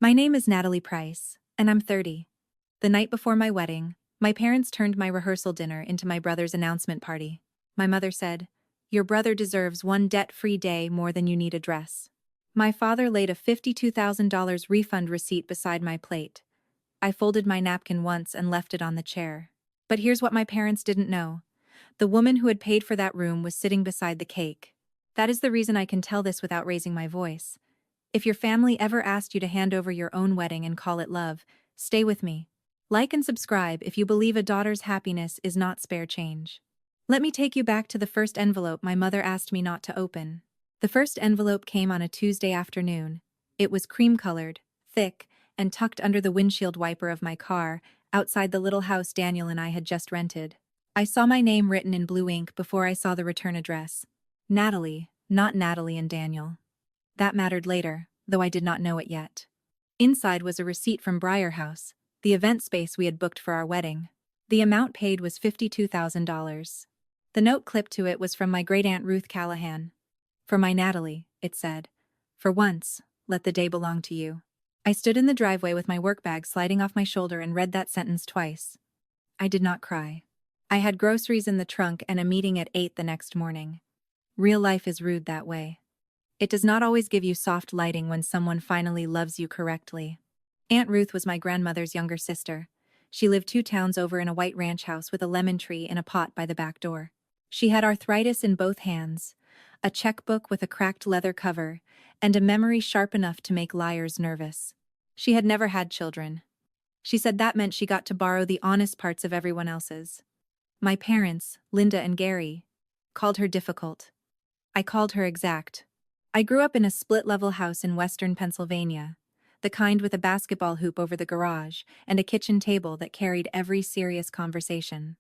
My name is Natalie Price, and I'm 30. The night before my wedding, my parents turned my rehearsal dinner into my brother's announcement party. My mother said, "Your brother deserves one debt-free day more than you need a dress." My father laid a $52,000 refund receipt beside my plate. I folded my napkin once and left it on the chair. But here's what my parents didn't know. The woman who had paid for that room was sitting beside the cake. That is the reason I can tell this without raising my voice. If your family ever asked you to hand over your own wedding and call it love, stay with me. Like and subscribe if you believe a daughter's happiness is not spare change. Let me take you back to the first envelope my mother asked me not to open. The first envelope came on a Tuesday afternoon. It was cream-colored, thick, and tucked under the windshield wiper of my car, outside the little house Daniel and I had just rented. I saw my name written in blue ink before I saw the return address. Natalie, not Natalie and Daniel. That mattered later, though I did not know it yet. Inside was a receipt from Briar House, the event space we had booked for our wedding. The amount paid was $52,000. The note clipped to it was from my great-aunt Ruth Callahan. "For my Natalie," it said. "For once, let the day belong to you." I stood in the driveway with my work bag sliding off my shoulder and read that sentence twice. I did not cry. I had groceries in the trunk and a meeting at 8 the next morning. Real life is rude that way. It does not always give you soft lighting when someone finally loves you correctly. Aunt Ruth was my grandmother's younger sister. She lived 2 towns over in a white ranch house with a lemon tree in a pot by the back door. She had arthritis in both hands, a checkbook with a cracked leather cover, and a memory sharp enough to make liars nervous. She had never had children. She said that meant she got to borrow the honest parts of everyone else's. My parents, Linda and Gary, called her difficult. I called her exact. I grew up in a split-level house in western Pennsylvania, the kind with a basketball hoop over the garage and a kitchen table that carried every serious conversation.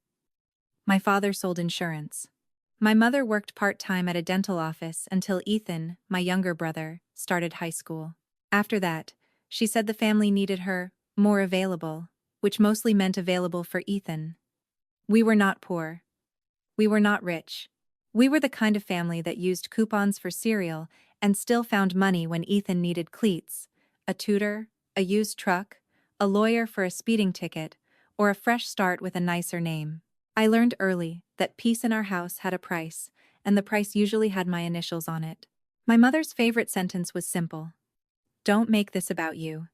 My father sold insurance. My mother worked part-time at a dental office until Ethan, my younger brother, started high school. After that, she said the family needed her more available, which mostly meant available for Ethan. We were not poor. We were not rich. We were the kind of family that used coupons for cereal and still found money when Ethan needed cleats, a tutor, a used truck, a lawyer for a speeding ticket, or a fresh start with a nicer name. I learned early that peace in our house had a price, and the price usually had my initials on it. My mother's favorite sentence was simple. "Don't make this about you."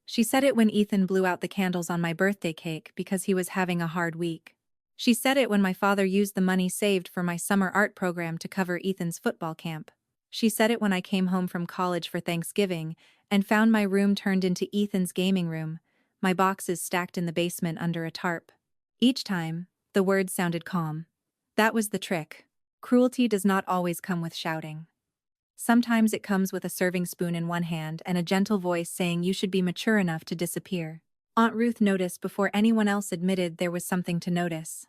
She said it when Ethan blew out the candles on my birthday cake because he was having a hard week. She said it when my father used the money saved for my summer art program to cover Ethan's football camp. She said it when I came home from college for Thanksgiving and found my room turned into Ethan's gaming room, my boxes stacked in the basement under a tarp. Each time, the words sounded calm. That was the trick. Cruelty does not always come with shouting. Sometimes it comes with a serving spoon in one hand and a gentle voice saying you should be mature enough to disappear. Aunt Ruth noticed before anyone else admitted there was something to notice.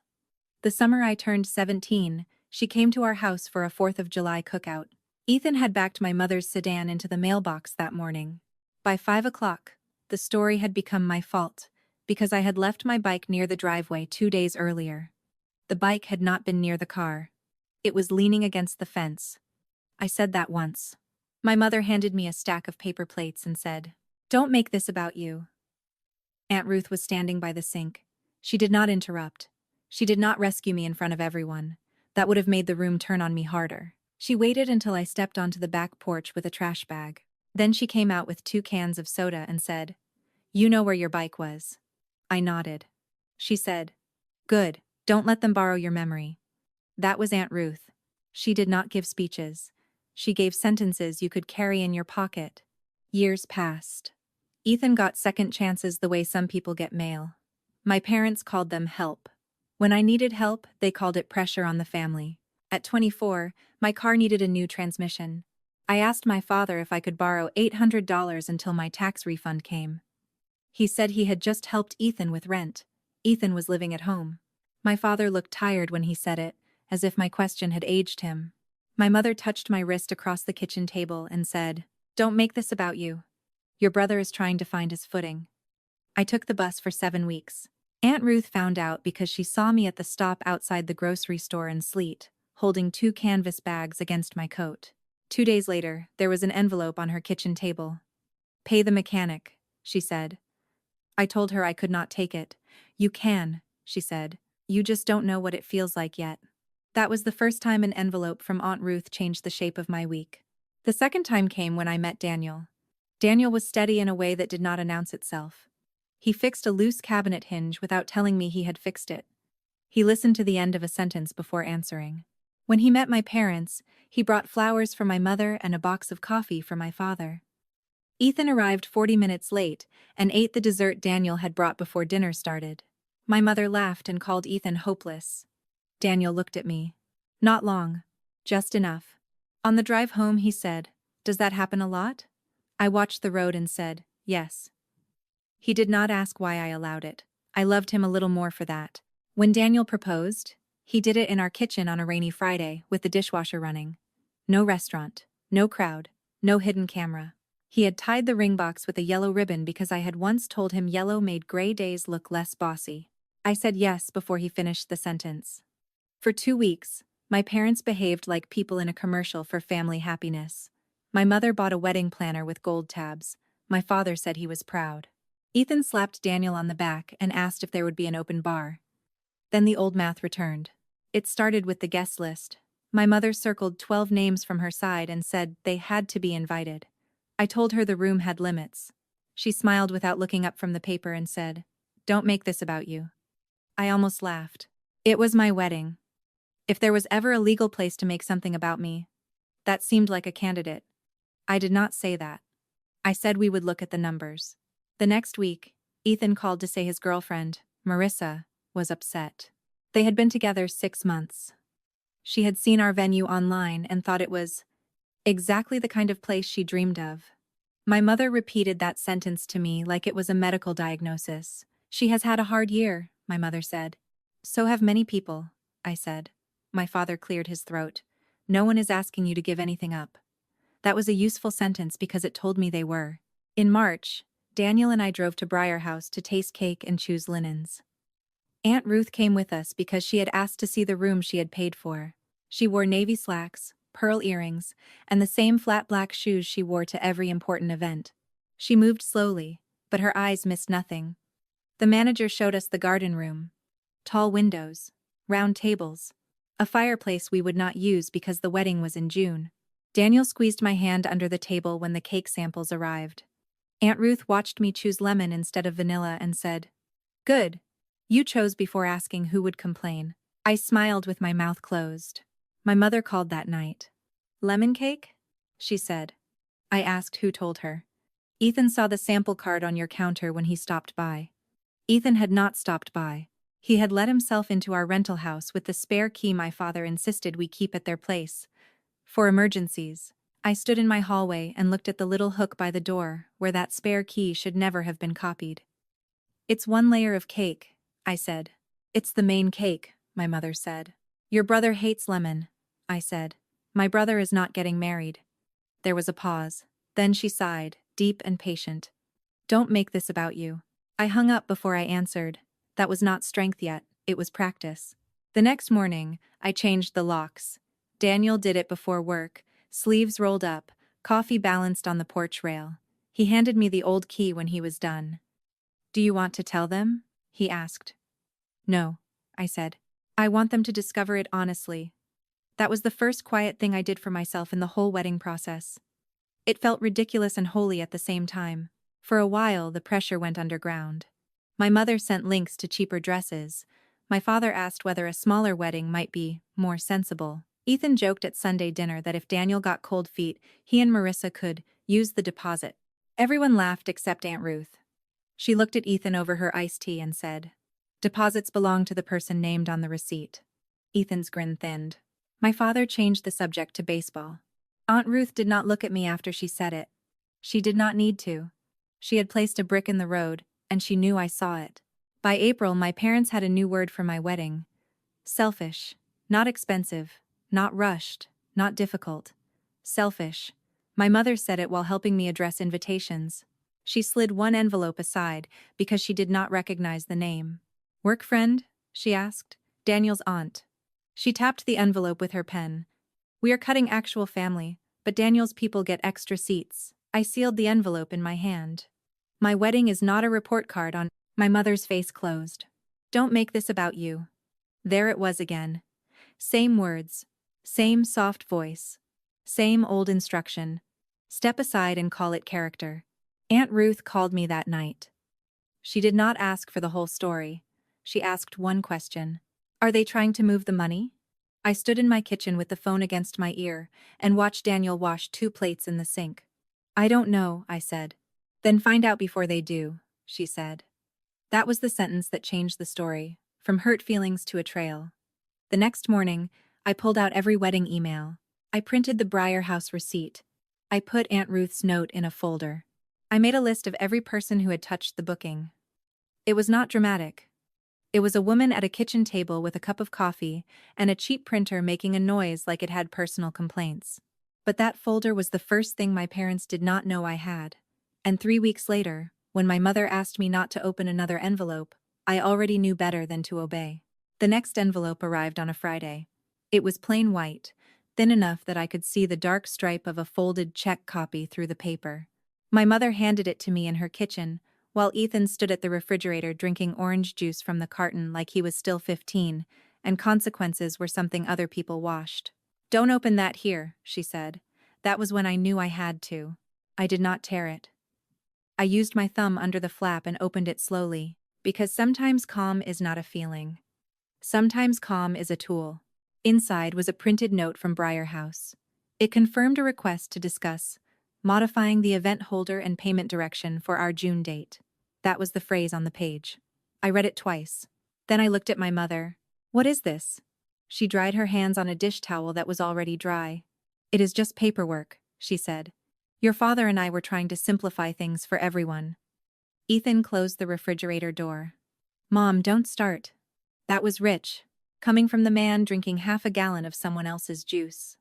The summer I turned 17, she came to our house for a 4th of July cookout. Ethan had backed my mother's sedan into the mailbox that morning. By 5 o'clock, the story had become my fault, because I had left my bike near the driveway 2 days earlier. The bike had not been near the car. It was leaning against the fence. I said that once. My mother handed me a stack of paper plates and said, "Don't make this about you." Aunt Ruth was standing by the sink. She did not interrupt. She did not rescue me in front of everyone. That would have made the room turn on me harder. She waited until I stepped onto the back porch with a trash bag. Then she came out with 2 cans of soda and said, "You know where your bike was." I nodded. She said, "Good, don't let them borrow your memory." That was Aunt Ruth. She did not give speeches. She gave sentences you could carry in your pocket. Years passed. Ethan got second chances the way some people get mail. My parents called them help. When I needed help, they called it pressure on the family. At 24, my car needed a new transmission. I asked my father if I could borrow $800 until my tax refund came. He said he had just helped Ethan with rent. Ethan was living at home. My father looked tired when he said it, as if my question had aged him. My mother touched my wrist across the kitchen table and said, "Don't make this about you. Your brother is trying to find his footing." I took the bus for 7 weeks. Aunt Ruth found out because she saw me at the stop outside the grocery store in sleet, holding 2 canvas bags against my coat. 2 days later, there was an envelope on her kitchen table. Pay the mechanic, she said. I told her I could not take it. You can, she said. You just don't know what it feels like yet. That was the first time an envelope from Aunt Ruth changed the shape of my week. The second time came when I met Daniel. Daniel was steady in a way that did not announce itself. He fixed a loose cabinet hinge without telling me he had fixed it. He listened to the end of a sentence before answering. When he met my parents, he brought flowers for my mother and a box of coffee for my father. Ethan arrived 40 minutes late and ate the dessert Daniel had brought before dinner started. My mother laughed and called Ethan hopeless. Daniel looked at me. Not long. Just enough. On the drive home he said, "Does that happen a lot?" I watched the road and said, "Yes." He did not ask why I allowed it. I loved him a little more for that. When Daniel proposed, he did it in our kitchen on a rainy Friday with the dishwasher running. No restaurant, no crowd, no hidden camera. He had tied the ring box with a yellow ribbon because I had once told him yellow made gray days look less bossy. I said yes before he finished the sentence. For 2 weeks, my parents behaved like people in a commercial for family happiness. My mother bought a wedding planner with gold tabs. My father said he was proud. Ethan slapped Daniel on the back and asked if there would be an open bar. Then the old math returned. It started with the guest list. My mother circled 12 names from her side and said they had to be invited. I told her the room had limits. She smiled without looking up from the paper and said, "Don't make this about you." I almost laughed. It was my wedding. If there was ever a legal place to make something about me, that seemed like a candidate. I did not say that. I said we would look at the numbers. The next week, Ethan called to say his girlfriend, Marissa, was upset. They had been together 6 months. She had seen our venue online and thought it was exactly the kind of place she dreamed of. My mother repeated that sentence to me like it was a medical diagnosis. "She has had a hard year," my mother said. "So have many people," I said. My father cleared his throat. "No one is asking you to give anything up." That was a useful sentence because it told me they were. In March, Daniel and I drove to Briar House to taste cake and choose linens. Aunt Ruth came with us because she had asked to see the room she had paid for. She wore navy slacks, pearl earrings, and the same flat black shoes she wore to every important event. She moved slowly, but her eyes missed nothing. The manager showed us the garden room. Tall windows, round tables, a fireplace we would not use because the wedding was in June. Daniel squeezed my hand under the table when the cake samples arrived. Aunt Ruth watched me choose lemon instead of vanilla and said, "Good. You chose before asking who would complain." I smiled with my mouth closed. My mother called that night. "Lemon cake?" she said. I asked who told her. "Ethan saw the sample card on your counter when he stopped by." Ethan had not stopped by. He had let himself into our rental house with the spare key my father insisted we keep at their place. For emergencies. I stood in my hallway and looked at the little hook by the door where that spare key should never have been copied. "It's 1 layer of cake," I said. "It's the main cake," my mother said. "Your brother hates lemon," I said. "My brother is not getting married." There was a pause. Then she sighed, deep and patient. "Don't make this about you." I hung up before I answered. That was not strength yet, it was practice. The next morning, I changed the locks. Daniel did it before work, sleeves rolled up, coffee balanced on the porch rail. He handed me the old key when he was done. "Do you want to tell them?" he asked. "No," I said. "I want them to discover it honestly." That was the first quiet thing I did for myself in the whole wedding process. It felt ridiculous and holy at the same time. For a while, the pressure went underground. My mother sent links to cheaper dresses. My father asked whether a smaller wedding might be more sensible. Ethan joked at Sunday dinner that if Daniel got cold feet, he and Marissa could use the deposit. Everyone laughed except Aunt Ruth. She looked at Ethan over her iced tea and said, "Deposits belong to the person named on the receipt." Ethan's grin thinned. My father changed the subject to baseball. Aunt Ruth did not look at me after she said it. She did not need to. She had placed a brick in the road, and she knew I saw it. By April, my parents had a new word for my wedding. Selfish. Not expensive. Not rushed. Not difficult. Selfish. My mother said it while helping me address invitations. She slid one envelope aside because she did not recognize the name. "Work friend?" she asked. "Daniel's aunt." She tapped the envelope with her pen. "We are cutting actual family, but Daniel's people get extra seats." I sealed the envelope in my hand. My wedding is not a report card on. My mother's face closed. Don't make this about you. There it was again. Same words. Same soft voice. Same old instruction. Step aside and call it character. Aunt Ruth called me that night. She did not ask for the whole story. She asked one question. Are they trying to move the money? I stood in my kitchen with the phone against my ear and watched Daniel wash 2 plates in the sink. I don't know, I said. Then find out before they do, she said. That was the sentence that changed the story, from hurt feelings to a trail. The next morning, I pulled out every wedding email. I printed the Breyer House receipt. I put Aunt Ruth's note in a folder. I made a list of every person who had touched the booking. It was not dramatic. It was a woman at a kitchen table with a cup of coffee and a cheap printer making a noise like it had personal complaints. But that folder was the first thing my parents did not know I had. And 3 weeks later, when my mother asked me not to open another envelope, I already knew better than to obey. The next envelope arrived on a Friday. It was plain white, thin enough that I could see the dark stripe of a folded check copy through the paper. My mother handed it to me in her kitchen, while Ethan stood at the refrigerator drinking orange juice from the carton like he was still 15, and consequences were something other people washed. Don't open that here, she said. That was when I knew I had to. I did not tear it. I used my thumb under the flap and opened it slowly, because sometimes calm is not a feeling. Sometimes calm is a tool. Inside was a printed note from Breyer House. It confirmed a request to discuss modifying the event holder and payment direction for our June date. That was the phrase on the page. I read it twice. Then I looked at my mother. What is this? She dried her hands on a dish towel that was already dry. It is just paperwork, she said. Your father and I were trying to simplify things for everyone. Ethan closed the refrigerator door. Mom, don't start. That was rich, coming from the man drinking half a gallon of someone else's juice.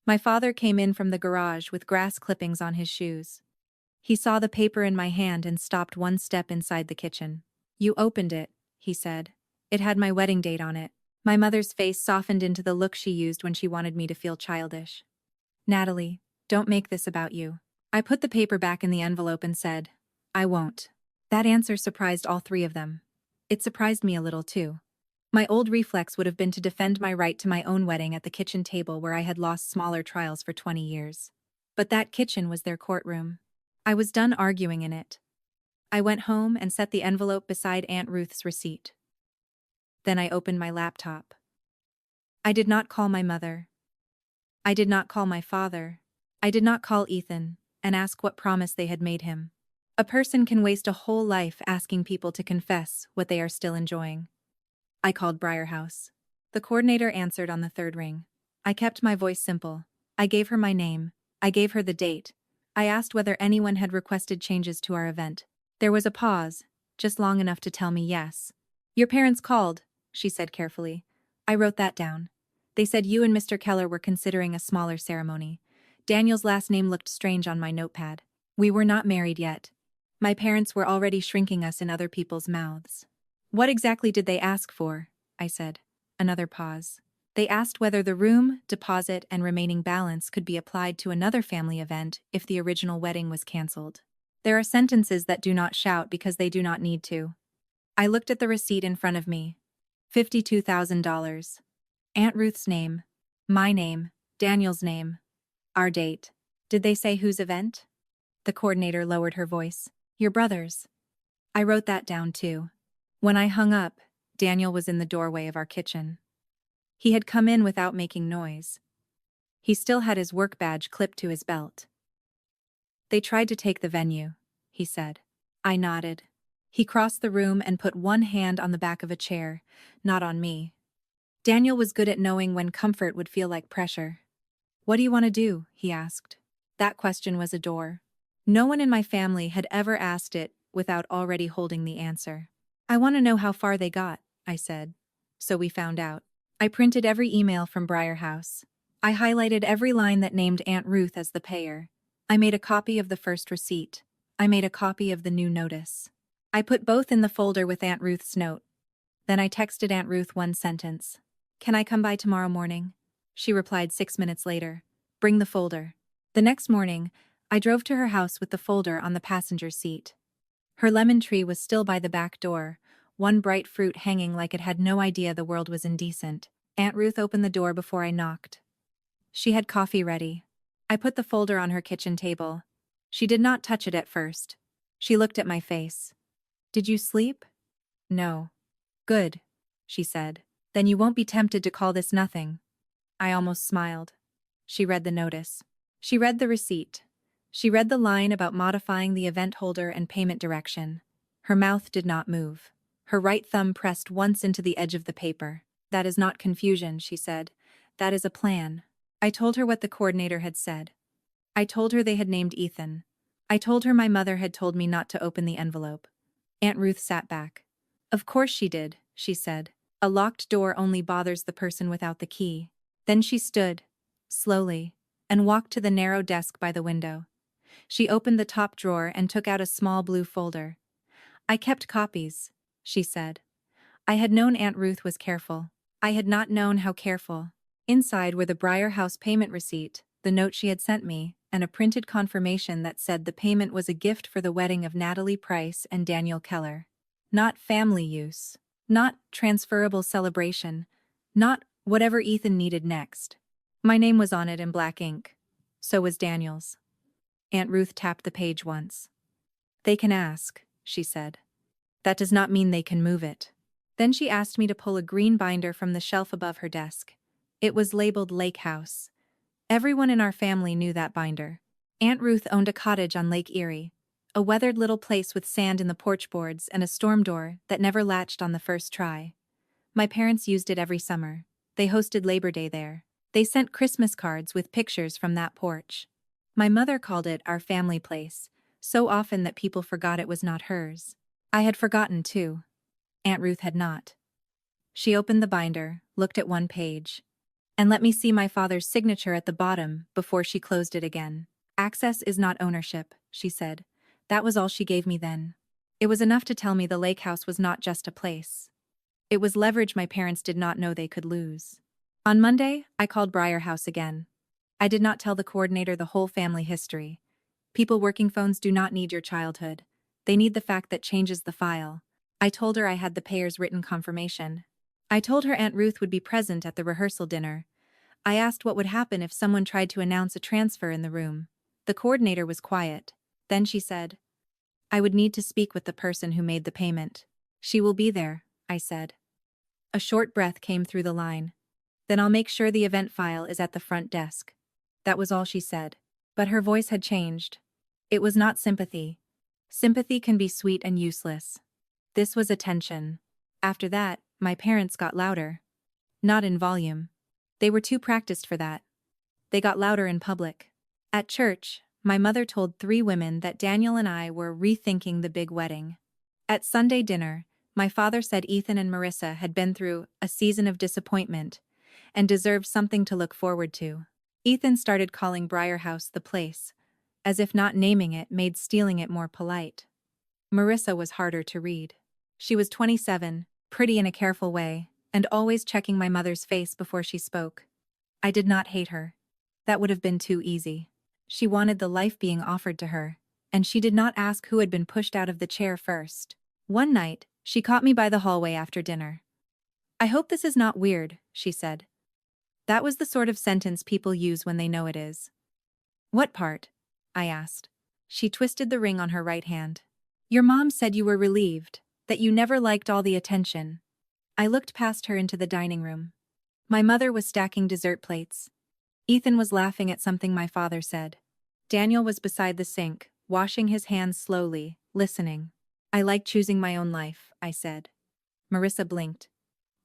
My father came in from the garage with grass clippings on his shoes. He saw the paper in my hand and stopped 1 step inside the kitchen. You opened it, he said. It had my wedding date on it. My mother's face softened into the look she used when she wanted me to feel childish. Natalie, don't make this about you. I put the paper back in the envelope and said, I won't. That answer surprised all 3 of them. It surprised me a little too. My old reflex would have been to defend my right to my own wedding at the kitchen table where I had lost smaller trials for 20 years. But that kitchen was their courtroom. I was done arguing in it. I went home and set the envelope beside Aunt Ruth's receipt. Then I opened my laptop. I did not call my mother. I did not call my father. I did not call Ethan and ask what promise they had made him. A person can waste a whole life asking people to confess what they are still enjoying. I called Breyer House. The coordinator answered on the 3rd ring. I kept my voice simple. I gave her my name. I gave her the date. I asked whether anyone had requested changes to our event. There was a pause, just long enough to tell me yes. Your parents called, she said carefully. I wrote that down. They said you and Mr. Keller were considering a smaller ceremony. Daniel's last name looked strange on my notepad. We were not married yet. My parents were already shrinking us in other people's mouths. What exactly did they ask for? I said. Another pause. They asked whether the room, deposit, and remaining balance could be applied to another family event if the original wedding was canceled. There are sentences that do not shout because they do not need to. I looked at the receipt in front of me. $52,000. Aunt Ruth's name. My name. Daniel's name. Our date. Did they say whose event? The coordinator lowered her voice. Your brother's. I wrote that down too. When I hung up, Daniel was in the doorway of our kitchen. He had come in without making noise. He still had his work badge clipped to his belt. They tried to take the venue, he said. I nodded. He crossed the room and put one hand on the back of a chair, not on me. Daniel was good at knowing when comfort would feel like pressure. What do you want to do? He asked. That question was a door. No one in my family had ever asked it without already holding the answer. I want to know how far they got, I said. So we found out. I printed every email from Breyer House. I highlighted every line that named Aunt Ruth as the payer. I made a copy of the first receipt. I made a copy of the new notice. I put both in the folder with Aunt Ruth's note. Then I texted Aunt Ruth one sentence. Can I come by tomorrow morning? She replied 6 minutes later. Bring the folder. The next morning, I drove to her house with the folder on the passenger seat. Her lemon tree was still by the back door, one bright fruit hanging like it had no idea the world was indecent. Aunt Ruth opened the door before I knocked. She had coffee ready. I put the folder on her kitchen table. She did not touch it at first. She looked at my face. "Did you sleep?" "No." "Good," she said. "Then you won't be tempted to call this nothing." I almost smiled. She read the notice. She read the receipt. She read the line about modifying the event holder and payment direction. Her mouth did not move. Her right thumb pressed once into the edge of the paper. "That is not confusion," she said. "That is a plan." I told her what the coordinator had said. I told her they had named Ethan. I told her my mother had told me not to open the envelope. Aunt Ruth sat back. "Of course she did," she said. "A locked door only bothers the person without the key." Then she stood, slowly, and walked to the narrow desk by the window. She opened the top drawer and took out a small blue folder. "I kept copies," she said. I had known Aunt Ruth was careful. I had not known how careful. Inside were the Briar House payment receipt, the note she had sent me, and a printed confirmation that said the payment was a gift for the wedding of Natalie Price and Daniel Keller. Not family use. Not transferable celebration. Not whatever Ethan needed next. My name was on it in black ink. So was Daniel's. Aunt Ruth tapped the page once. "They can ask," she said. "That does not mean they can move it." Then she asked me to pull a green binder from the shelf above her desk. It was labeled Lake House. Everyone in our family knew that binder. Aunt Ruth owned a cottage on Lake Erie, a weathered little place with sand in the porch boards and a storm door that never latched on the first try. My parents used it every summer. They hosted Labor Day there. They sent Christmas cards with pictures from that porch. My mother called it our family place, so often that people forgot it was not hers. I had forgotten too. Aunt Ruth had not. She opened the binder, looked at one page, and let me see my father's signature at the bottom before she closed it again. "Access is not ownership," she said. That was all she gave me then. It was enough to tell me the lake house was not just a place. It was leverage my parents did not know they could lose. On Monday, I called Briar House again. I did not tell the coordinator the whole family history. People working phones do not need your childhood. They need the fact that changes the file. I told her I had the payer's written confirmation. I told her Aunt Ruth would be present at the rehearsal dinner. I asked what would happen if someone tried to announce a transfer in the room. The coordinator was quiet. Then she said, "I would need to speak with the person who made the payment." "She will be there," I said. A short breath came through the line. "Then I'll make sure the event file is at the front desk." That was all she said. But her voice had changed. It was not sympathy. Sympathy can be sweet and useless. This was attention. After that, my parents got louder. Not in volume. They were too practiced for that. They got louder in public. At church, my mother told 3 women that Daniel and I were rethinking the big wedding. At Sunday dinner, my father said Ethan and Marissa had been through a season of disappointment and deserved something to look forward to. Ethan started calling Briar House the place, as if not naming it made stealing it more polite. Marissa was harder to read. She was 27, pretty in a careful way, and always checking my mother's face before she spoke. I did not hate her. That would have been too easy. She wanted the life being offered to her, and she did not ask who had been pushed out of the chair first. One night, she caught me by the hallway after dinner. "I hope this is not weird," she said. That was the sort of sentence people use when they know it is. "What part?" I asked. She twisted the ring on her right hand. "Your mom said you were relieved, that you never liked all the attention." I looked past her into the dining room. My mother was stacking dessert plates. Ethan was laughing at something my father said. Daniel was beside the sink, washing his hands slowly, listening. "I like choosing my own life," I said. Marissa blinked.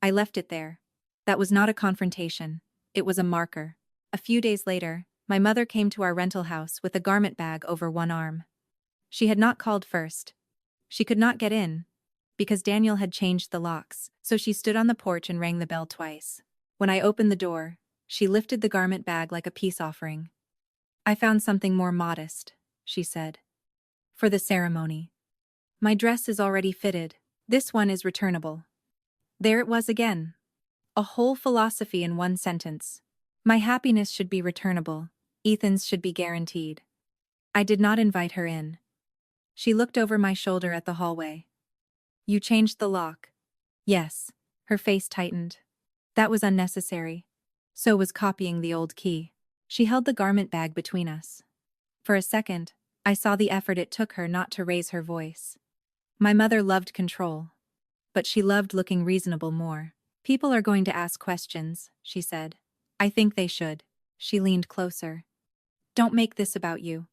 I left it there. That was not a confrontation. It was a marker. A few days later, my mother came to our rental house with a garment bag over one arm. She had not called first. She could not get in, because Daniel had changed the locks, so she stood on the porch and rang the bell twice. When I opened the door, she lifted the garment bag like a peace offering. "I found something more modest," she said. "For the ceremony. My dress is already fitted. This one is returnable." There it was again. A whole philosophy in one sentence. My happiness should be returnable. Ethan's should be guaranteed. I did not invite her in. She looked over my shoulder at the hallway. You changed the lock. Yes. Her face tightened. That was unnecessary. So was copying the old key. She held the garment bag between us. For a second, I saw the effort it took her not to raise her voice. My mother loved control. But she loved looking reasonable more. People are going to ask questions, she said. I think they should. She leaned closer. Don't make this about you.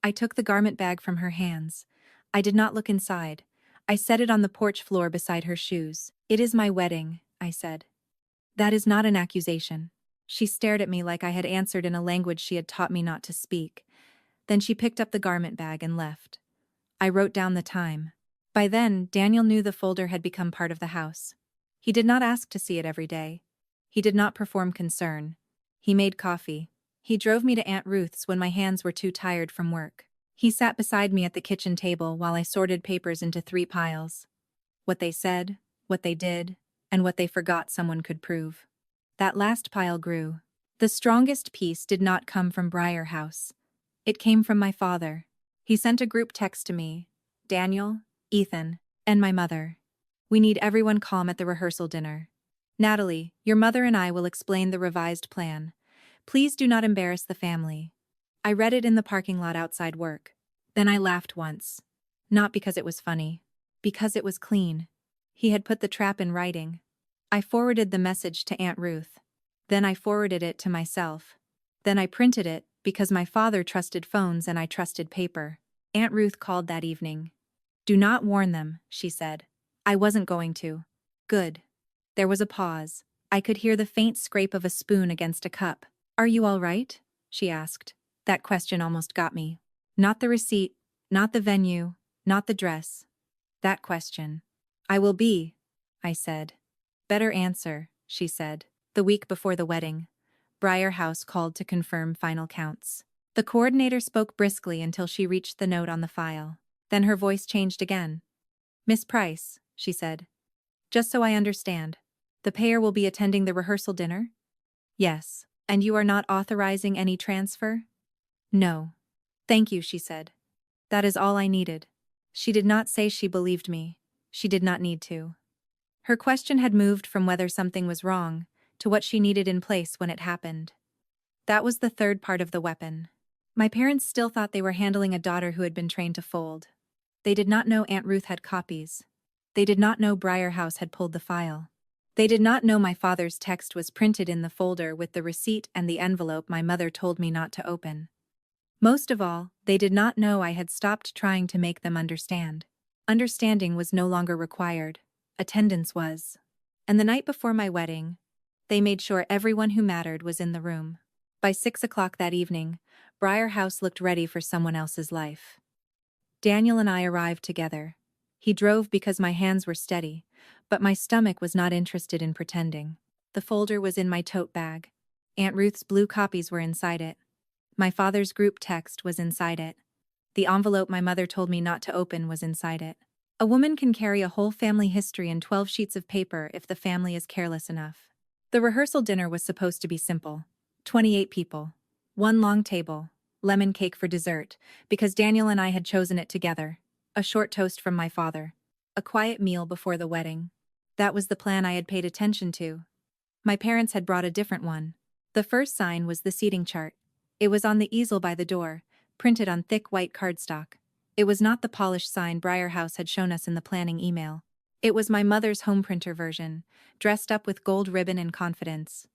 I took the garment bag from her hands. I did not look inside. I set it on the porch floor beside her shoes. It is my wedding, I said. That is not an accusation. She stared at me like I had answered in a language she had taught me not to speak. Then she picked up the garment bag and left. I wrote down the time. By then, Daniel knew the folder had become part of the house. He did not ask to see it every day. He did not perform concern. He made coffee. He drove me to Aunt Ruth's when my hands were too tired from work. He sat beside me at the kitchen table while I sorted papers into 3 piles. What they said, what they did, and what they forgot someone could prove. That last pile grew. The strongest piece did not come from Briar House. It came from my father. He sent a group text to me, Daniel, Ethan, and my mother. We need everyone calm at the rehearsal dinner. Natalie, your mother and I will explain the revised plan. Please do not embarrass the family. I read it in the parking lot outside work. Then I laughed once. Not because it was funny. Because it was clean. He had put the trap in writing. I forwarded the message to Aunt Ruth. Then I forwarded it to myself. Then I printed it, because my father trusted phones and I trusted paper. Aunt Ruth called that evening. Do not warn them, she said. I wasn't going to. Good. There was a pause. I could hear the faint scrape of a spoon against a cup. Are you all right? She asked. That question almost got me. Not the receipt, not the venue, not the dress. That question. I will be, I said. Better answer, she said. The week before the wedding, Briar House called to confirm final counts. The coordinator spoke briskly until she reached the note on the file. Then her voice changed again. Miss Price, she said. Just so I understand, the pair will be attending the rehearsal dinner? Yes. And you are not authorizing any transfer? No. Thank you, she said. That is all I needed. She did not say she believed me. She did not need to. Her question had moved from whether something was wrong to what she needed in place when it happened. That was the third part of the weapon. My parents still thought they were handling a daughter who had been trained to fold. They did not know Aunt Ruth had copies. They did not know Briar House had pulled the file. They did not know my father's text was printed in the folder with the receipt and the envelope my mother told me not to open. Most of all, they did not know I had stopped trying to make them understand. Understanding was no longer required. Attendance was. And the night before my wedding, they made sure everyone who mattered was in the room. By 6 o'clock that evening, Briar House looked ready for someone else's life. Daniel and I arrived together. He drove because my hands were steady, but my stomach was not interested in pretending. The folder was in my tote bag. Aunt Ruth's blue copies were inside it. My father's group text was inside it. The envelope my mother told me not to open was inside it. A woman can carry a whole family history in 12 sheets of paper if the family is careless enough. The rehearsal dinner was supposed to be simple. 28 people. 1 long table. Lemon cake for dessert, because Daniel and I had chosen it together. A short toast from my father. A quiet meal before the wedding. That was the plan I had paid attention to. My parents had brought a different one. The first sign was the seating chart. It was on the easel by the door, printed on thick white cardstock. It was not the polished sign Briar House had shown us in the planning email. It was my mother's home printer version, dressed up with gold ribbon and confidence.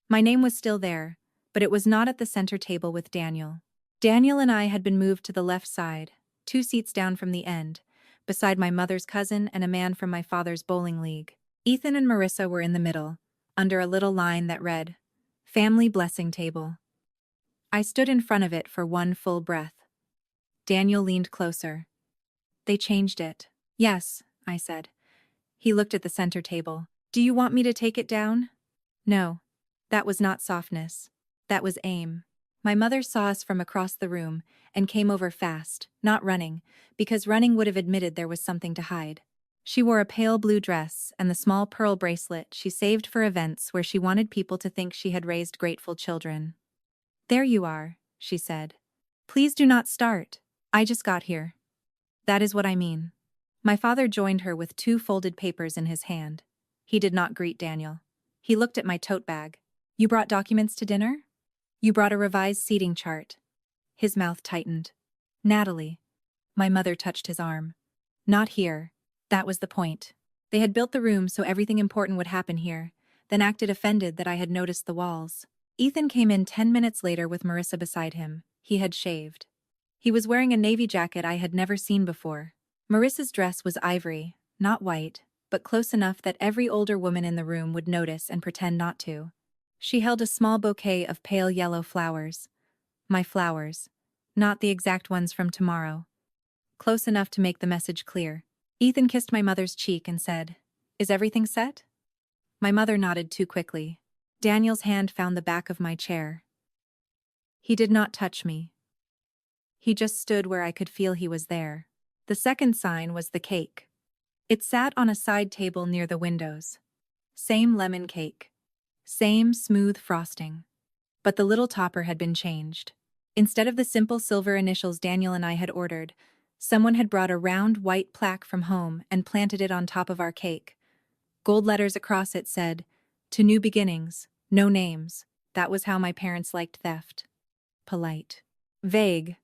My name was still there, but it was not at the center table with Daniel. Daniel and I had been moved to the left side, 2 seats down from the end, beside my mother's cousin and a man from my father's bowling league. Ethan and Marissa were in the middle, under a little line that read, Family Blessing Table. I stood in front of it for 1 full breath. Daniel leaned closer. They changed it. Yes, I said. He looked at the center table. Do you want me to take it down? No. That was not softness. That was aim. My mother saw us from across the room and came over fast, not running, because running would have admitted there was something to hide. She wore a pale blue dress and the small pearl bracelet she saved for events where she wanted people to think she had raised grateful children. There you are, she said. Please do not start. I just got here. That is what I mean. My father joined her with 2 folded papers in his hand. He did not greet Daniel. He looked at my tote bag. You brought documents to dinner? You brought a revised seating chart. His mouth tightened. Natalie. My mother touched his arm. Not here. That was the point. They had built the room so everything important would happen here, then acted offended that I had noticed the walls. Ethan came in 10 minutes later with Marissa beside him. He had shaved. He was wearing a navy jacket I had never seen before. Marissa's dress was ivory, not white, but close enough that every older woman in the room would notice and pretend not to. She held a small bouquet of pale yellow flowers. My flowers. Not the exact ones from tomorrow. Close enough to make the message clear. Ethan kissed my mother's cheek and said, "Is everything set?" My mother nodded too quickly. Daniel's hand found the back of my chair. He did not touch me. He just stood where I could feel he was there. The second sign was the cake. It sat on a side table near the windows. Same lemon cake. Same smooth frosting. But the little topper had been changed. Instead of the simple silver initials Daniel and I had ordered, someone had brought a round white plaque from home and planted it on top of our cake. Gold letters across it said, "To new beginnings, no names." That was how my parents liked theft. Polite. Vague.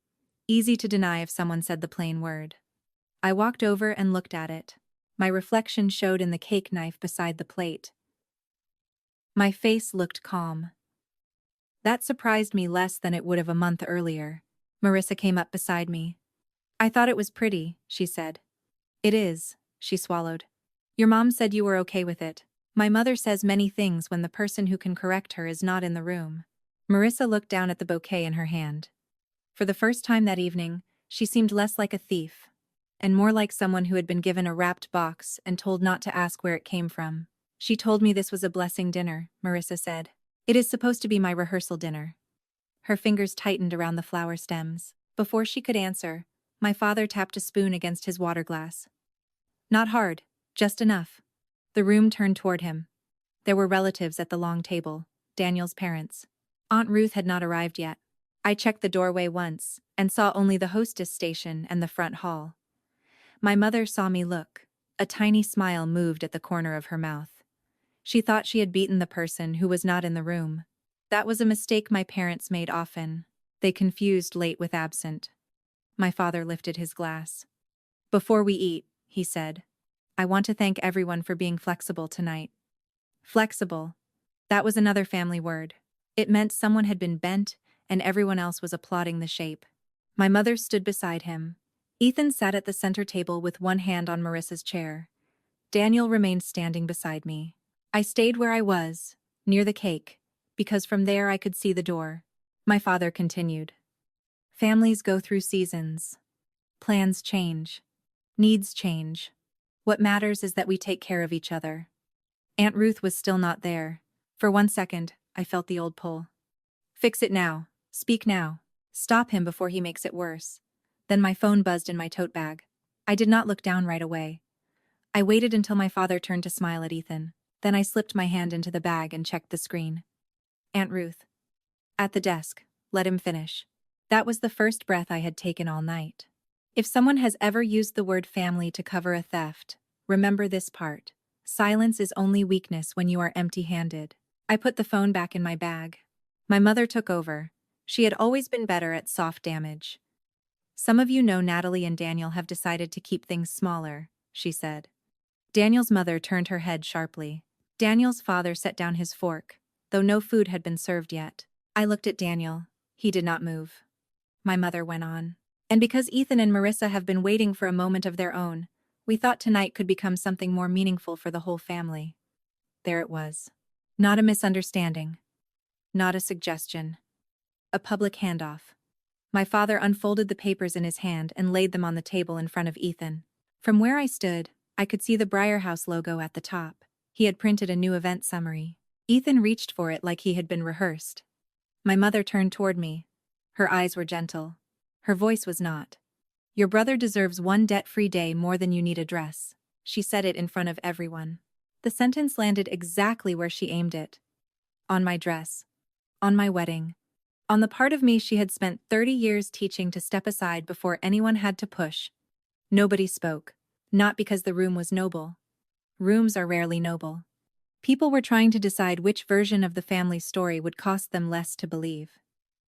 Easy to deny if someone said the plain word. I walked over and looked at it. My reflection showed in the cake knife beside the plate. My face looked calm. That surprised me less than it would have a month earlier. Marissa came up beside me. "I thought it was pretty," she said. "It is," she swallowed. "Your mom said you were okay with it. My mother says many things when the person who can correct her is not in the room." Marissa looked down at the bouquet in her hand. For the first time that evening, she seemed less like a thief, and more like someone who had been given a wrapped box and told not to ask where it came from. "She told me this was a blessing dinner," Marissa said. "It is supposed to be my rehearsal dinner." Her fingers tightened around the flower stems. Before she could answer, my father tapped a spoon against his water glass. Not hard, just enough. The room turned toward him. There were relatives at the long table, Daniel's parents. Aunt Ruth had not arrived yet. I checked the doorway once, and saw only the hostess station and the front hall. My mother saw me look. A tiny smile moved at the corner of her mouth. She thought she had beaten the person who was not in the room. That was a mistake my parents made often. They confused late with absent. My father lifted his glass. "Before we eat," he said, "I want to thank everyone for being flexible tonight." Flexible. That was another family word. It meant someone had been bent, and everyone else was applauding the shape. My mother stood beside him. Ethan sat at the center table with one hand on Marissa's chair. Daniel remained standing beside me. I stayed where I was, near the cake, because from there I could see the door. My father continued. "Families go through seasons. Plans change. Needs change. What matters is that we take care of each other." Aunt Ruth was still not there. For 1 second, I felt the old pull. "Fix it now. Speak now. Stop him before he makes it worse." Then my phone buzzed in my tote bag. I did not look down right away. I waited until my father turned to smile at Ethan. Then I slipped my hand into the bag and checked the screen. Aunt Ruth. At the desk. Let him finish. That was the first breath I had taken all night. If someone has ever used the word family to cover a theft, remember this part. Silence is only weakness when you are empty-handed. I put the phone back in my bag. My mother took over. She had always been better at soft damage. "Some of you know Natalie and Daniel have decided to keep things smaller," she said. Daniel's mother turned her head sharply. Daniel's father set down his fork, though no food had been served yet. I looked at Daniel. He did not move. My mother went on. "And because Ethan and Marissa have been waiting for a moment of their own, we thought tonight could become something more meaningful for the whole family." There it was. Not a misunderstanding. Not a suggestion. A public handoff. My father unfolded the papers in his hand and laid them on the table in front of Ethan. From where I stood, I could see the Briarhouse logo at the top. He had printed a new event summary. Ethan reached for it like he had been rehearsed. My mother turned toward me. Her eyes were gentle. Her voice was not. "Your brother deserves one debt-free day more than you need a dress." She said it in front of everyone. The sentence landed exactly where she aimed it. On my dress. On my wedding. On the part of me she had spent 30 years teaching to step aside before anyone had to push. Nobody spoke. Not because the room was noble. Rooms are rarely noble. People were trying to decide which version of the family story would cost them less to believe.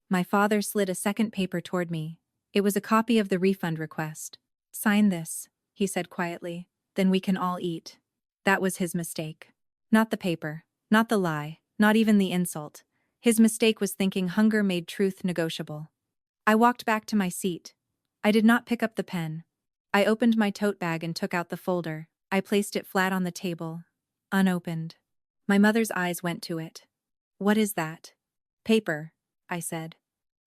My father slid a second paper toward me. It was a copy of the refund request. "Sign this," he said quietly, "then we can all eat." That was his mistake. Not the paper, not the lie, not even the insult. His mistake was thinking hunger made truth negotiable. I walked back to my seat. I did not pick up the pen. I opened my tote bag and took out the folder. I placed it flat on the table, unopened. My mother's eyes went to it. "What is that?" "Paper," I said.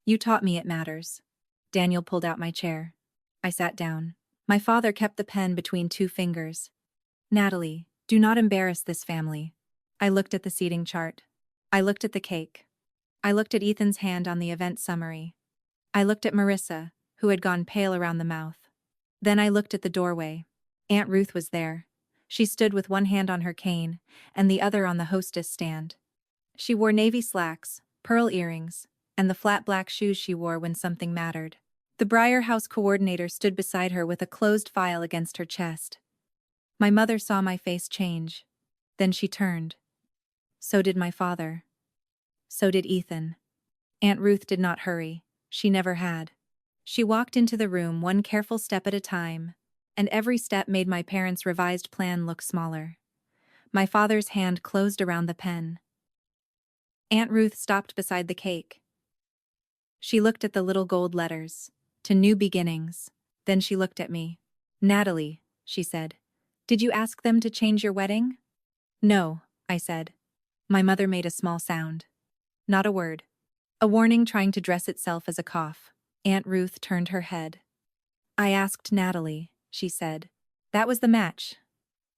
"You taught me it matters." Daniel pulled out my chair. I sat down. My father kept the pen between two fingers. "Natalie, do not embarrass this family." I looked at the seating chart. I looked at the cake. I looked at Ethan's hand on the event summary. I looked at Marissa, who had gone pale around the mouth. Then I looked at the doorway. Aunt Ruth was there. She stood with one hand on her cane and the other on the hostess stand. She wore navy slacks, pearl earrings, and the flat black shoes she wore when something mattered. The Briar House coordinator stood beside her with a closed file against her chest. My mother saw my face change. Then she turned. So did my father. So did Ethan. Aunt Ruth did not hurry. She never had. She walked into the room one careful step at a time, and every step made my parents' revised plan look smaller. My father's hand closed around the pen. Aunt Ruth stopped beside the cake. She looked at the little gold letters, "To New Beginnings." Then she looked at me. "Natalie," she said, "did you ask them to change your wedding?" "No," I said. My mother made a small sound. Not a word. A warning trying to dress itself as a cough. Aunt Ruth turned her head. "I asked Natalie," she said. That was the match.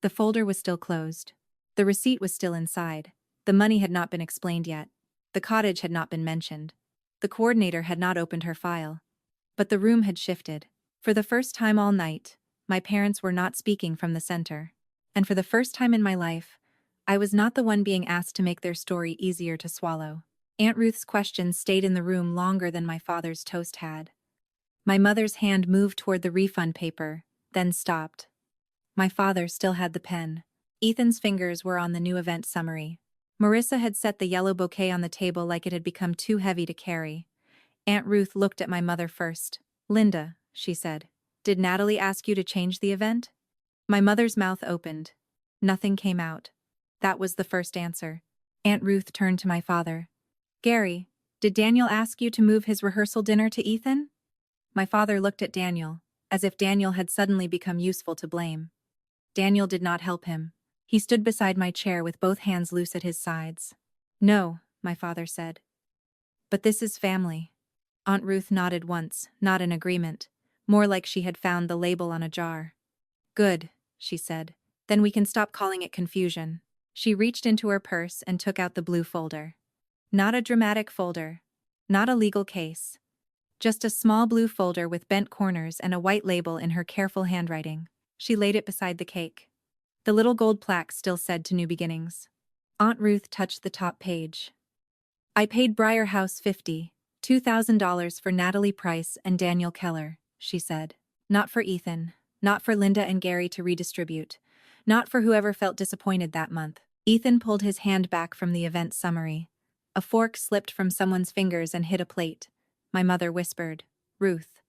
The folder was still closed. The receipt was still inside. The money had not been explained yet. The cottage had not been mentioned. The coordinator had not opened her file. But the room had shifted. For the first time all night, my parents were not speaking from the center. And for the first time in my life, I was not the one being asked to make their story easier to swallow. Aunt Ruth's questions stayed in the room longer than my father's toast had. My mother's hand moved toward the refund paper, then stopped. My father still had the pen. Ethan's fingers were on the new event summary. Marissa had set the yellow bouquet on the table like it had become too heavy to carry. Aunt Ruth looked at my mother first. "Linda," she said, "did Natalie ask you to change the event?" My mother's mouth opened. Nothing came out. That was the first answer. Aunt Ruth turned to my father. "Gary, did Daniel ask you to move his rehearsal dinner to Ethan?" My father looked at Daniel, as if Daniel had suddenly become useful to blame. Daniel did not help him. He stood beside my chair with both hands loose at his sides. "No," my father said. "But this is family." Aunt Ruth nodded once, not in agreement, more like she had found the label on a jar. "Good," she said. "Then we can stop calling it confusion." She reached into her purse and took out the blue folder. Not a dramatic folder. Not a legal case. Just a small blue folder with bent corners and a white label in her careful handwriting. She laid it beside the cake. The little gold plaque still said "To New Beginnings." Aunt Ruth touched the top page. "I paid Briar House $2,000 for Natalie Price and Daniel Keller," she said. "Not for Ethan. Not for Linda and Gary to redistribute. Not for whoever felt disappointed that month." Ethan pulled his hand back from the event summary. A fork slipped from someone's fingers and hit a plate. My mother whispered, "Ruth."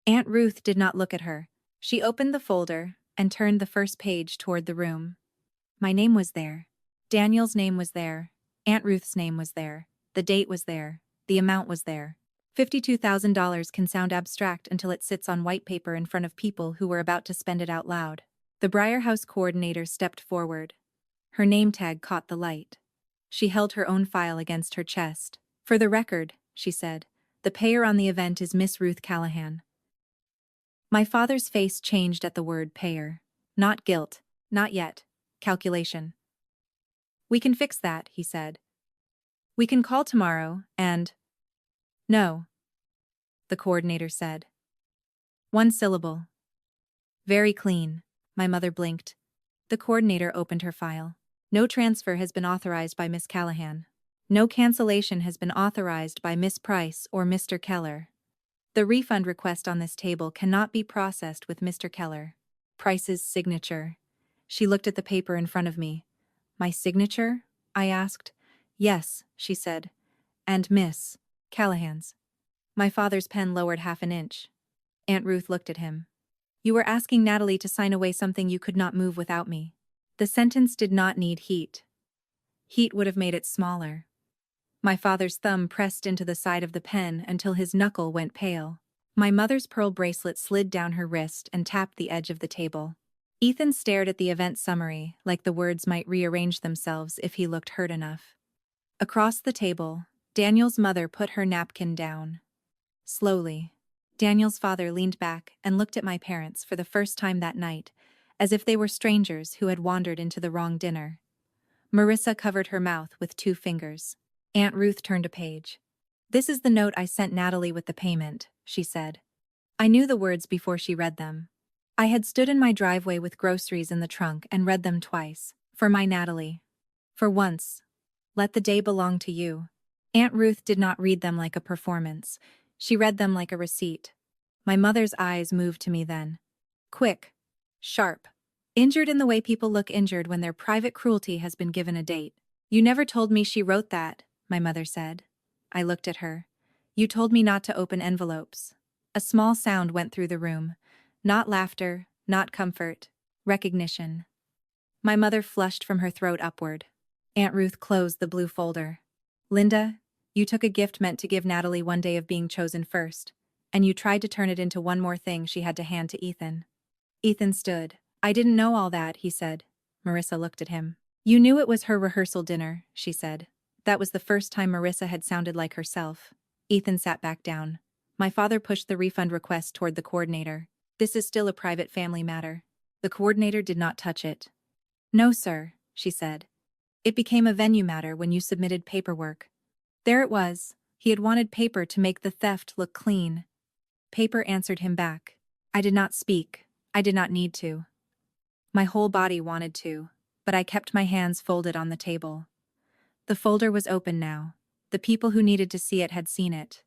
Aunt Ruth did not look at her. She opened the folder and turned the first page toward the room. My name was there. Daniel's name was there. Aunt Ruth's name was there. The date was there. The amount was there. $52,000 can sound abstract until it sits on white paper in front of people who were about to spend it out loud. The Briar House coordinator stepped forward. Her name tag caught the light. She held her own file against her chest. "For the record," she said, "the payer on the event is Miss Ruth Callahan." My father's face changed at the word payer. Not guilt. Not yet. Calculation. "We can fix that," he said. "We can call tomorrow and—" "No," the coordinator said. "One syllable." "Very clean." My mother blinked. The coordinator opened her file. "No transfer has been authorized by Miss Callahan." No cancellation has been authorized by Miss Price or Mr. Keller. The refund request on this table cannot be processed with Mr. Keller. Price's signature. She looked at the paper in front of me. My signature? I asked. Yes, she said. And Miss Callahan's. My father's pen lowered half an inch. Aunt Ruth looked at him. You were asking Natalie to sign away something you could not move without me. The sentence did not need heat. Heat would have made it smaller. My father's thumb pressed into the side of the pen until his knuckle went pale. My mother's pearl bracelet slid down her wrist and tapped the edge of the table. Ethan stared at the event summary, like the words might rearrange themselves if he looked hurt enough. Across the table, Daniel's mother put her napkin down. Slowly, Daniel's father leaned back and looked at my parents for the first time that night, as if they were strangers who had wandered into the wrong dinner. Marissa covered her mouth with 2 fingers. Aunt Ruth turned a page. This is the note I sent Natalie with the payment, she said. I knew the words before she read them. I had stood in my driveway with groceries in the trunk and read them twice. For my Natalie. For once. Let the day belong to you. Aunt Ruth did not read them like a performance. She read them like a receipt. My mother's eyes moved to me then. Quick. Sharp. Injured in the way people look injured when their private cruelty has been given a date. You never told me she wrote that, my mother said. I looked at her. You told me not to open envelopes. A small sound went through the room. Not laughter, not comfort, recognition. My mother flushed from her throat upward. Aunt Ruth closed the blue folder. Linda, you took a gift meant to give Natalie one day of being chosen first, and you tried to turn it into one more thing she had to hand to Ethan. Ethan stood. I didn't know all that, he said. Marissa looked at him. You knew it was her rehearsal dinner, she said. That was the first time Marissa had sounded like herself. Ethan sat back down. My father pushed the refund request toward the coordinator. This is still a private family matter. The coordinator did not touch it. No, sir, she said. It became a venue matter when you submitted paperwork. There it was. He had wanted paper to make the theft look clean. Paper answered him back. I did not speak. I did not need to. My whole body wanted to, but I kept my hands folded on the table. The folder was open now. The people who needed to see it had seen it.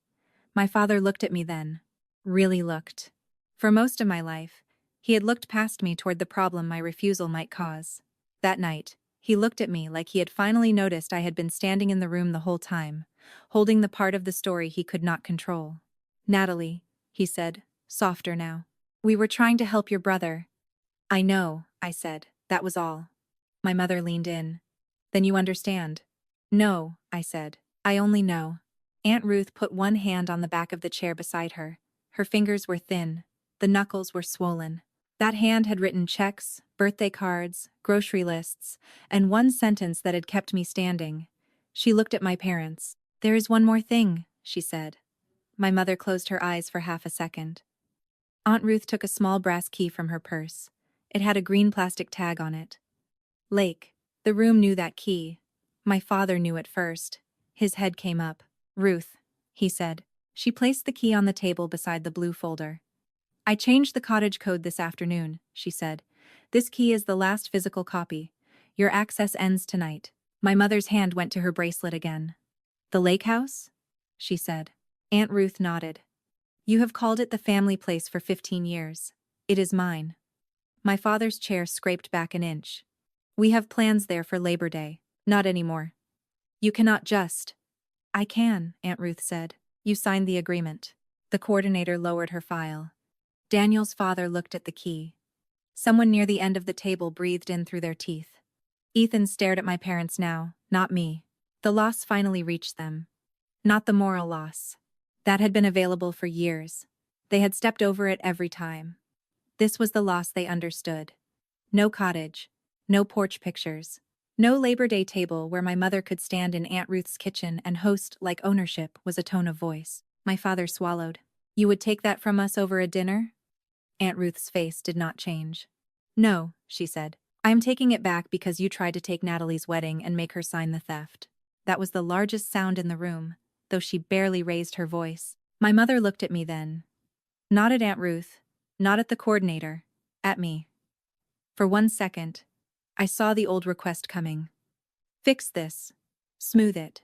My father looked at me then. Really looked. For most of my life, he had looked past me toward the problem my refusal might cause. That night, he looked at me like he had finally noticed I had been standing in the room the whole time, holding the part of the story he could not control. Natalie, he said, softer now. We were trying to help your brother. I know, I said. That was all. My mother leaned in. Then you understand. No, I said. I only know. Aunt Ruth put one hand on the back of the chair beside her. Her fingers were thin. The knuckles were swollen. That hand had written checks, birthday cards, grocery lists, and one sentence that had kept me standing. She looked at my parents. There is one more thing, she said. My mother closed her eyes for half a second. Aunt Ruth took a small brass key from her purse. It had a green plastic tag on it. Lake. The room knew that key. My father knew it first. His head came up. Ruth, he said. She placed the key on the table beside the blue folder. I changed the cottage code this afternoon, she said. This key is the last physical copy. Your access ends tonight. My mother's hand went to her bracelet again. The lake house? She said. Aunt Ruth nodded. You have called it the family place for 15 years. It is mine. My father's chair scraped back an inch. We have plans there for Labor Day. Not anymore. You cannot just. I can, Aunt Ruth said. You signed the agreement. The coordinator lowered her file. Daniel's father looked at the key. Someone near the end of the table breathed in through their teeth. Ethan stared at my parents now, not me. The loss finally reached them. Not the moral loss. That had been available for years. They had stepped over it every time. This was the loss they understood. No cottage. No porch pictures. No Labor Day table where my mother could stand in Aunt Ruth's kitchen and host like ownership was a tone of voice. My father swallowed. You would take that from us over a dinner? Aunt Ruth's face did not change. No, she said. I am taking it back because you tried to take Natalie's wedding and make her sign the theft. That was the largest sound in the room, though she barely raised her voice. My mother looked at me then. Not at Aunt Ruth, not at the coordinator, at me. For 1 second, I saw the old request coming. Fix this. Smooth it.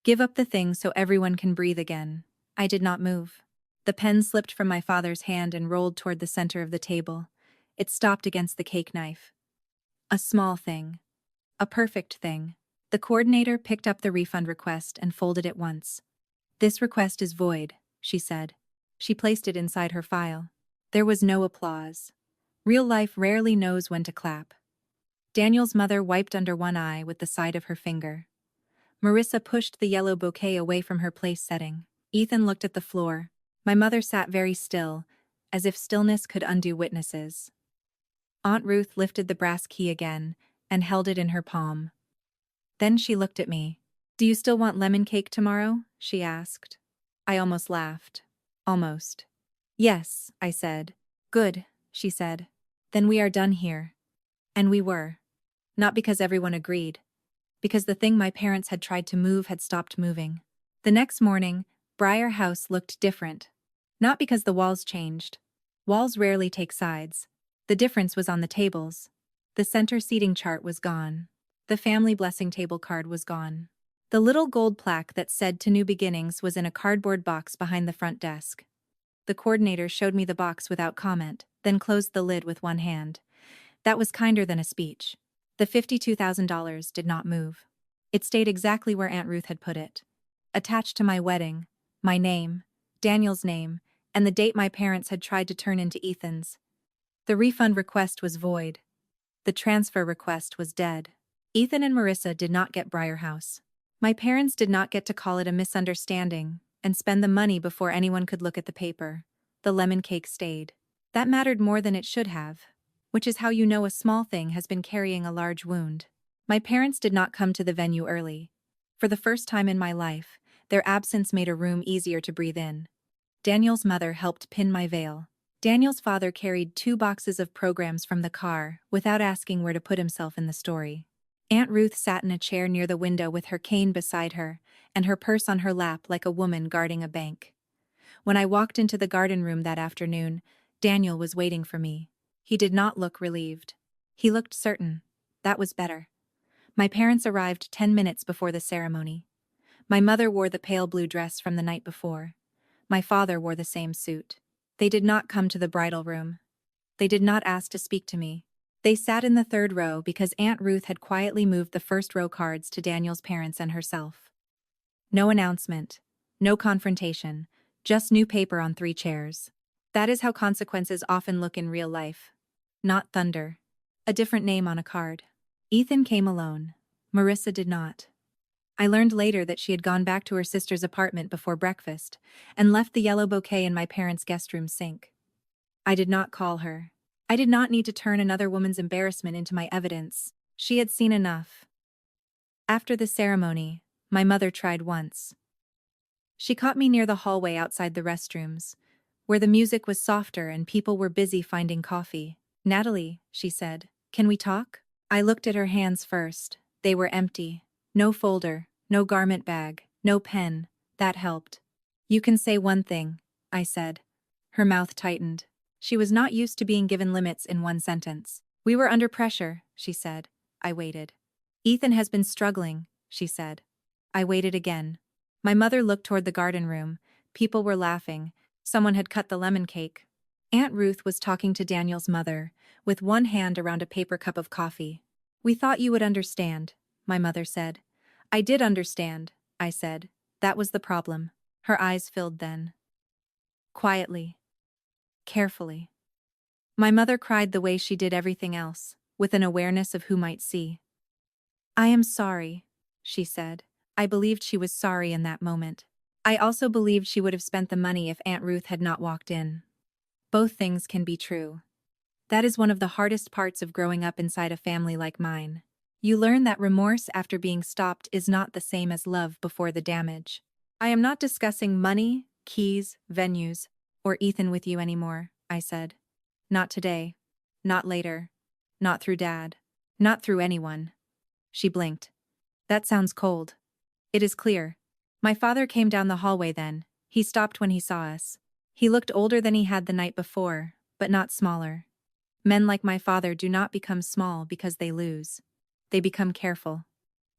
Give up the thing so everyone can breathe again. I did not move. The pen slipped from my father's hand and rolled toward the center of the table. It stopped against the cake knife. A small thing. A perfect thing. The coordinator picked up the refund request and folded it once. This request is void, she said. She placed it inside her file. There was no applause. Real life rarely knows when to clap. Daniel's mother wiped under one eye with the side of her finger. Marissa pushed the yellow bouquet away from her place setting. Ethan looked at the floor. My mother sat very still, as if stillness could undo witnesses. Aunt Ruth lifted the brass key again and held it in her palm. Then she looked at me. "Do you still want lemon cake tomorrow?" she asked. I almost laughed. Almost. "Yes," I said. "Good," she said. "Then we are done here." And we were. Not because everyone agreed. Because the thing my parents had tried to move had stopped moving. The next morning, Briar House looked different. Not because the walls changed. Walls rarely take sides. The difference was on the tables. The center seating chart was gone. The family blessing table card was gone. The little gold plaque that said "To New Beginnings" was in a cardboard box behind the front desk. The coordinator showed me the box without comment, then closed the lid with one hand. That was kinder than a speech. The $52,000 did not move. It stayed exactly where Aunt Ruth had put it. Attached to my wedding, my name, Daniel's name, and the date my parents had tried to turn into Ethan's. The refund request was void. The transfer request was dead. Ethan and Marissa did not get Briar House. My parents did not get to call it a misunderstanding and spend the money before anyone could look at the paper. The lemon cake stayed. That mattered more than it should have. Which is how you know a small thing has been carrying a large wound. My parents did not come to the venue early. For the first time in my life, their absence made a room easier to breathe in. Daniel's mother helped pin my veil. Daniel's father carried 2 boxes of programs from the car without asking where to put himself in the story. Aunt Ruth sat in a chair near the window with her cane beside her and her purse on her lap like a woman guarding a bank. When I walked into the garden room that afternoon, Daniel was waiting for me. He did not look relieved. He looked certain. That was better. My parents arrived 10 minutes before the ceremony. My mother wore the pale blue dress from the night before. My father wore the same suit. They did not come to the bridal room. They did not ask to speak to me. They sat in the 3rd row because Aunt Ruth had quietly moved the 1st row cards to Daniel's parents and herself. No announcement. No confrontation. Just new paper on 3 chairs. That is how consequences often look in real life. Not thunder. A different name on a card. Ethan came alone. Marissa did not. I learned later that she had gone back to her sister's apartment before breakfast and left the yellow bouquet in my parents' guest room sink. I did not call her. I did not need to turn another woman's embarrassment into my evidence. She had seen enough. After the ceremony, my mother tried once. She caught me near the hallway outside the restrooms, where the music was softer and people were busy finding coffee. "Natalie," she said, "can we talk?" I looked at her hands first. They were empty. No folder, no garment bag, no pen. That helped. "You can say one thing," I said. Her mouth tightened. She was not used to being given limits in one sentence. "We were under pressure," she said. I waited. "Ethan has been struggling," she said. I waited again. My mother looked toward the garden room. People were laughing. Someone had cut the lemon cake. Aunt Ruth was talking to Daniel's mother, with one hand around a paper cup of coffee. "We thought you would understand," my mother said. "I did understand," I said. That was the problem. Her eyes filled then. Quietly. Carefully. My mother cried the way she did everything else, with an awareness of who might see. "I am sorry," she said. I believed she was sorry in that moment. I also believed she would have spent the money if Aunt Ruth had not walked in. Both things can be true. That is one of the hardest parts of growing up inside a family like mine. You learn that remorse after being stopped is not the same as love before the damage. I am not discussing money, keys, venues, or Ethan with you anymore, I said. Not today. Not later. Not through Dad. Not through anyone. She blinked. That sounds cold. It is clear. My father came down the hallway then. He stopped when he saw us. He looked older than he had the night before, but not smaller. Men like my father do not become small because they lose. They become careful.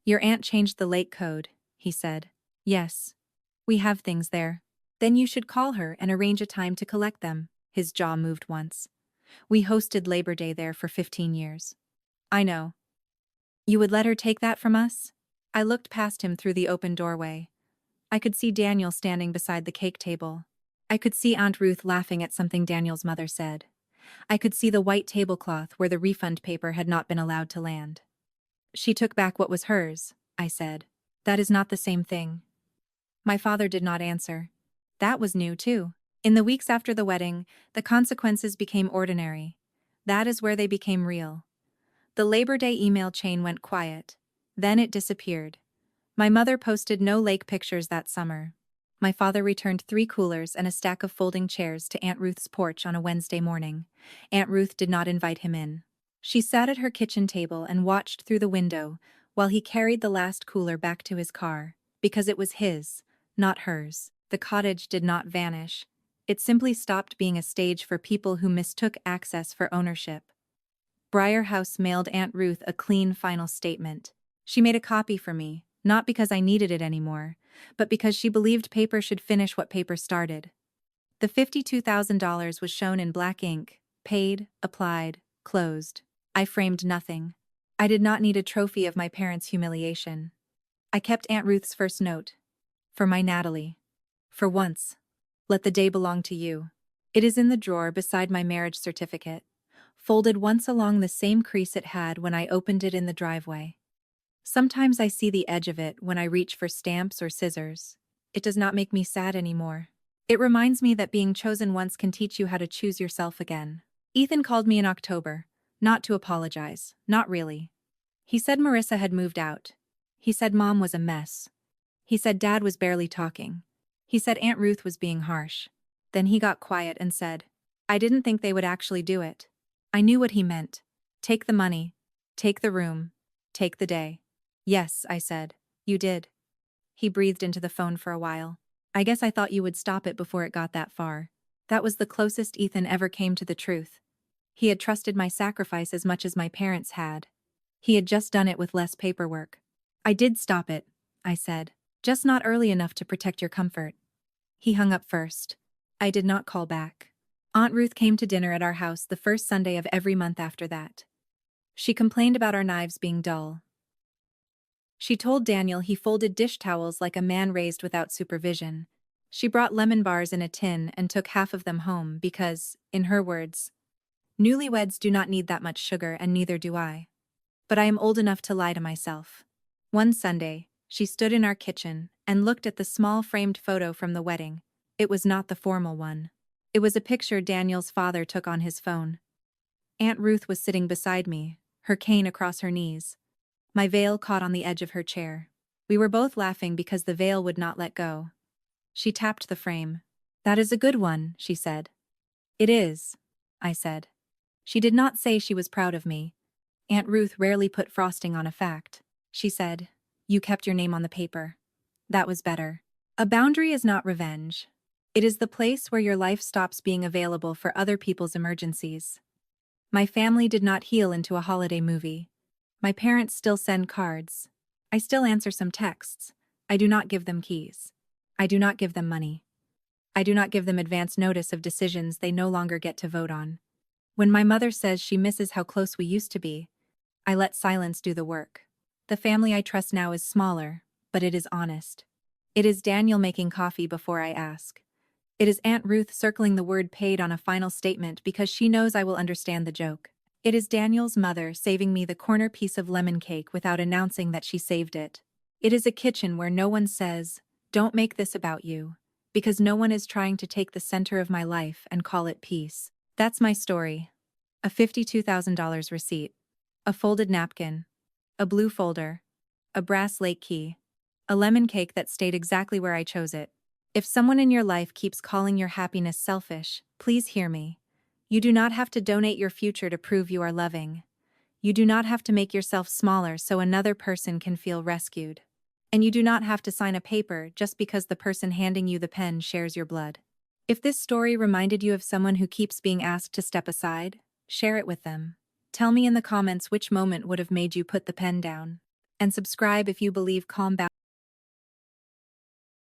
Your aunt changed the lake code, he said. Yes. We have things there. Then you should call her and arrange a time to collect them. His jaw moved once. We hosted Labor Day there for 15 years. I know. You would let her take that from us? I looked past him through the open doorway. I could see Daniel standing beside the cake table. I could see Aunt Ruth laughing at something Daniel's mother said. I could see the white tablecloth where the refund paper had not been allowed to land. She took back what was hers, I said. That is not the same thing. My father did not answer. That was new, too. In the weeks after the wedding, the consequences became ordinary. That is where they became real. The Labor Day email chain went quiet. Then it disappeared. My mother posted no lake pictures that summer. My father returned 3 coolers and a stack of folding chairs to Aunt Ruth's porch on a Wednesday morning. Aunt Ruth did not invite him in. She sat at her kitchen table and watched through the window while he carried the last cooler back to his car, because it was his, not hers. The cottage did not vanish. It simply stopped being a stage for people who mistook access for ownership. Briar House mailed Aunt Ruth a clean final statement. She made a copy for me, not because I needed it anymore, but because she believed paper should finish what paper started. The $52,000 was shown in black ink, paid, applied, closed. I framed nothing. I did not need a trophy of my parents' humiliation. I kept Aunt Ruth's first note. For my Natalie. For once. Let the day belong to you. It is in the drawer beside my marriage certificate, folded once along the same crease it had when I opened it in the driveway. Sometimes I see the edge of it when I reach for stamps or scissors. It does not make me sad anymore. It reminds me that being chosen once can teach you how to choose yourself again. Ethan called me in October, not to apologize, not really. He said Marissa had moved out. He said Mom was a mess. He said Dad was barely talking. He said Aunt Ruth was being harsh. Then he got quiet and said, I didn't think they would actually do it. I knew what he meant. Take the money. Take the room. Take the day. Yes, I said. You did. He breathed into the phone for a while. I guess I thought you would stop it before it got that far. That was the closest Ethan ever came to the truth. He had trusted my sacrifice as much as my parents had. He had just done it with less paperwork. I did stop it, I said. Just not early enough to protect your comfort. He hung up first. I did not call back. Aunt Ruth came to dinner at our house the first Sunday of every month after that. She complained about our knives being dull. She told Daniel he folded dish towels like a man raised without supervision. She brought lemon bars in a tin and took half of them home because, in her words, newlyweds do not need that much sugar and neither do I. But I am old enough to lie to myself. One Sunday, she stood in our kitchen and looked at the small framed photo from the wedding. It was not the formal one. It was a picture Daniel's father took on his phone. Aunt Ruth was sitting beside me, her cane across her knees. My veil caught on the edge of her chair. We were both laughing because the veil would not let go. She tapped the frame. That is a good one, she said. It is, I said. She did not say she was proud of me. Aunt Ruth rarely put frosting on a fact. She said, You kept your name on the paper. That was better. A boundary is not revenge. It is the place where your life stops being available for other people's emergencies. My family did not heal into a holiday movie. My parents still send cards. I still answer some texts. I do not give them keys. I do not give them money. I do not give them advance notice of decisions they no longer get to vote on. When my mother says she misses how close we used to be, I let silence do the work. The family I trust now is smaller, but it is honest. It is Daniel making coffee before I ask. It is Aunt Ruth circling the word paid on a final statement because she knows I will understand the joke. It is Daniel's mother saving me the corner piece of lemon cake without announcing that she saved it. It is a kitchen where no one says, Don't make this about you, because no one is trying to take the center of my life and call it peace. That's my story. A $52,000 receipt. A folded napkin. A blue folder. A brass lake key. A lemon cake that stayed exactly where I chose it. If someone in your life keeps calling your happiness selfish, please hear me. You do not have to donate your future to prove you are loving. You do not have to make yourself smaller so another person can feel rescued. And you do not have to sign a paper just because the person handing you the pen shares your blood. If this story reminded you of someone who keeps being asked to step aside, share it with them. Tell me in the comments which moment would have made you put the pen down. And subscribe if you believe calm boundaries